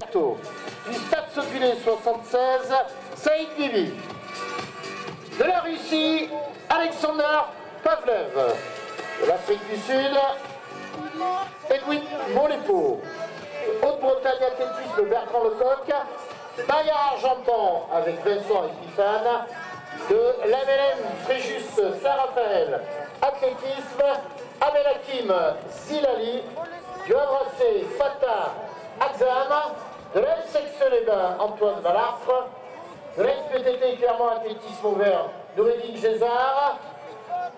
Berthaud. Du Stade Sophilé 76, Saïd Bibi. De la Russie, Alexander Pavlev. De l'Afrique du Sud, Edwin Molepo. Haute-Bretagne athlétisme, Bertrand Lecoq. Bayard Argentan avec Vincent Epiphane. De l'AMLM Fréjus Saint-Raphaël, athlétisme, Abel Hakim Zilali. Du Havre Fatah Axam. De la Sexe-les-Bains, Antoine Valafre. De la SPTT Clermont athlétisme ouvert, Noureddin Gézard.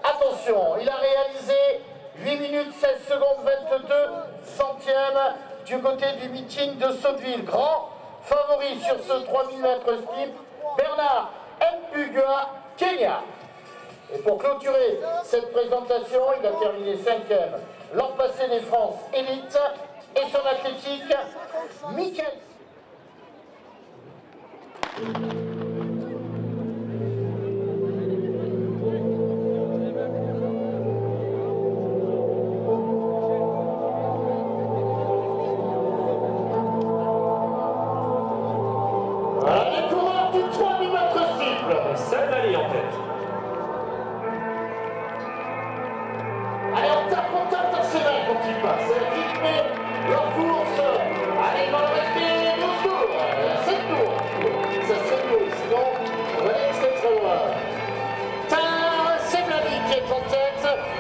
Attention, il a réalisé 8 minutes 16 secondes 22 centièmes du côté du meeting de Sotteville. Grand favori sur ce 3000 mètres steep, Bernard Mpuga, Kenya. Et pour clôturer cette présentation, il a terminé 5e l'an passé des France Élite et son athlétique, Michael.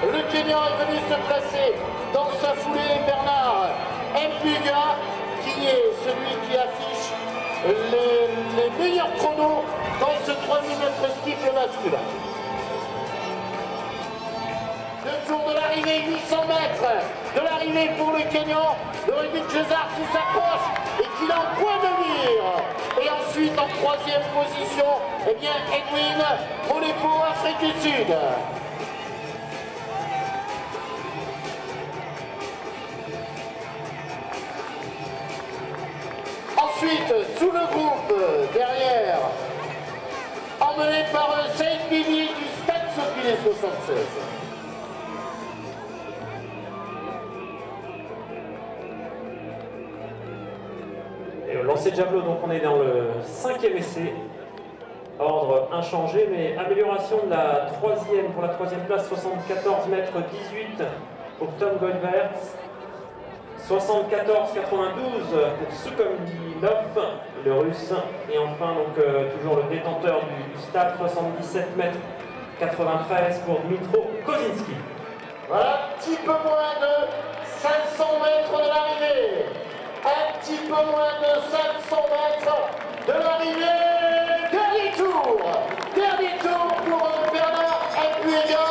Le Kenya est venu se placer dans sa foulée, Bernard Mpuga, qui est celui qui affiche les meilleurs chronos dans ce 3000 mètres steeple masculin. Le tour de l'arrivée, 800 mètres de l'arrivée pour le Kenyan, Noureddin Gézard qui s'approche et qui est en point de mire. Et ensuite en 3e position, eh bien Edwin Molepo, Afrique du Sud. Ensuite, tout le groupe derrière, emmené par Saïd Bibi du Stade Sophilé 76. Et au lancer de javelot, donc on est dans le 5e essai. Ordre inchangé, mais amélioration de la 3e pour la 3e place, 74 mètres 18 pour Tom Goldberg. 74-92 pour Sukhomlinov, le russe. Et enfin, donc, toujours le détenteur du stade, 77 mètres 93 pour Dmitro Kozinski. Voilà, un petit peu moins de 500 mètres de l'arrivée. Un petit peu moins de 500 mètres de l'arrivée. Dernier tour. Dernier tour pour Bernard Mpuga.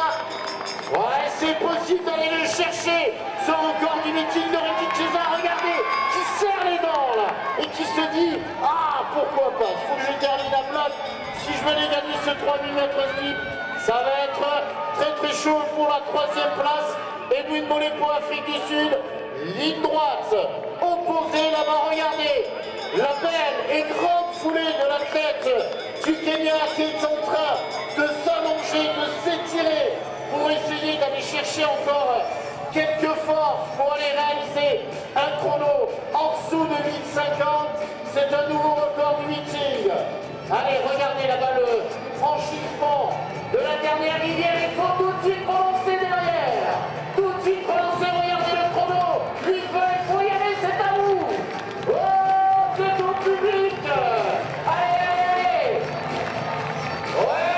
Ouais, c'est possible d'aller le chercher. Ce record du meeting de Noureddin Gézard, regardez, qui serre les dents là, et qui se dit, ah, pourquoi pas, il faut que je termine la place, si je veux les gagner ce 3000 mètres steep, ça va être très très chaud pour la 3e place. Edwin Molepo, Afrique du Sud, ligne droite, opposée là-bas, regardez, la belle et grande foulée de la tête du Kenya qui est en train de s'allonger, de s'étirer, pour essayer d'aller chercher encore quelques forces pour aller réaliser un chrono en dessous de 1050. C'est un nouveau record du meeting. Allez, regardez là-bas le franchissement de la dernière rivière. Il faut tout de suite relancer derrière. Tout de suite relancer, regardez le chrono. Il faut y aller, c'est à vous. Oh, c'est au public. Allez, allez, allez. Ouais.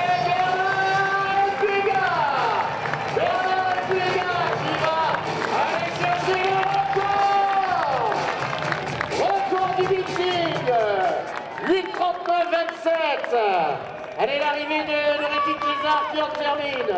Allez, l'arrivée de Noureddin Gézard qui en termine.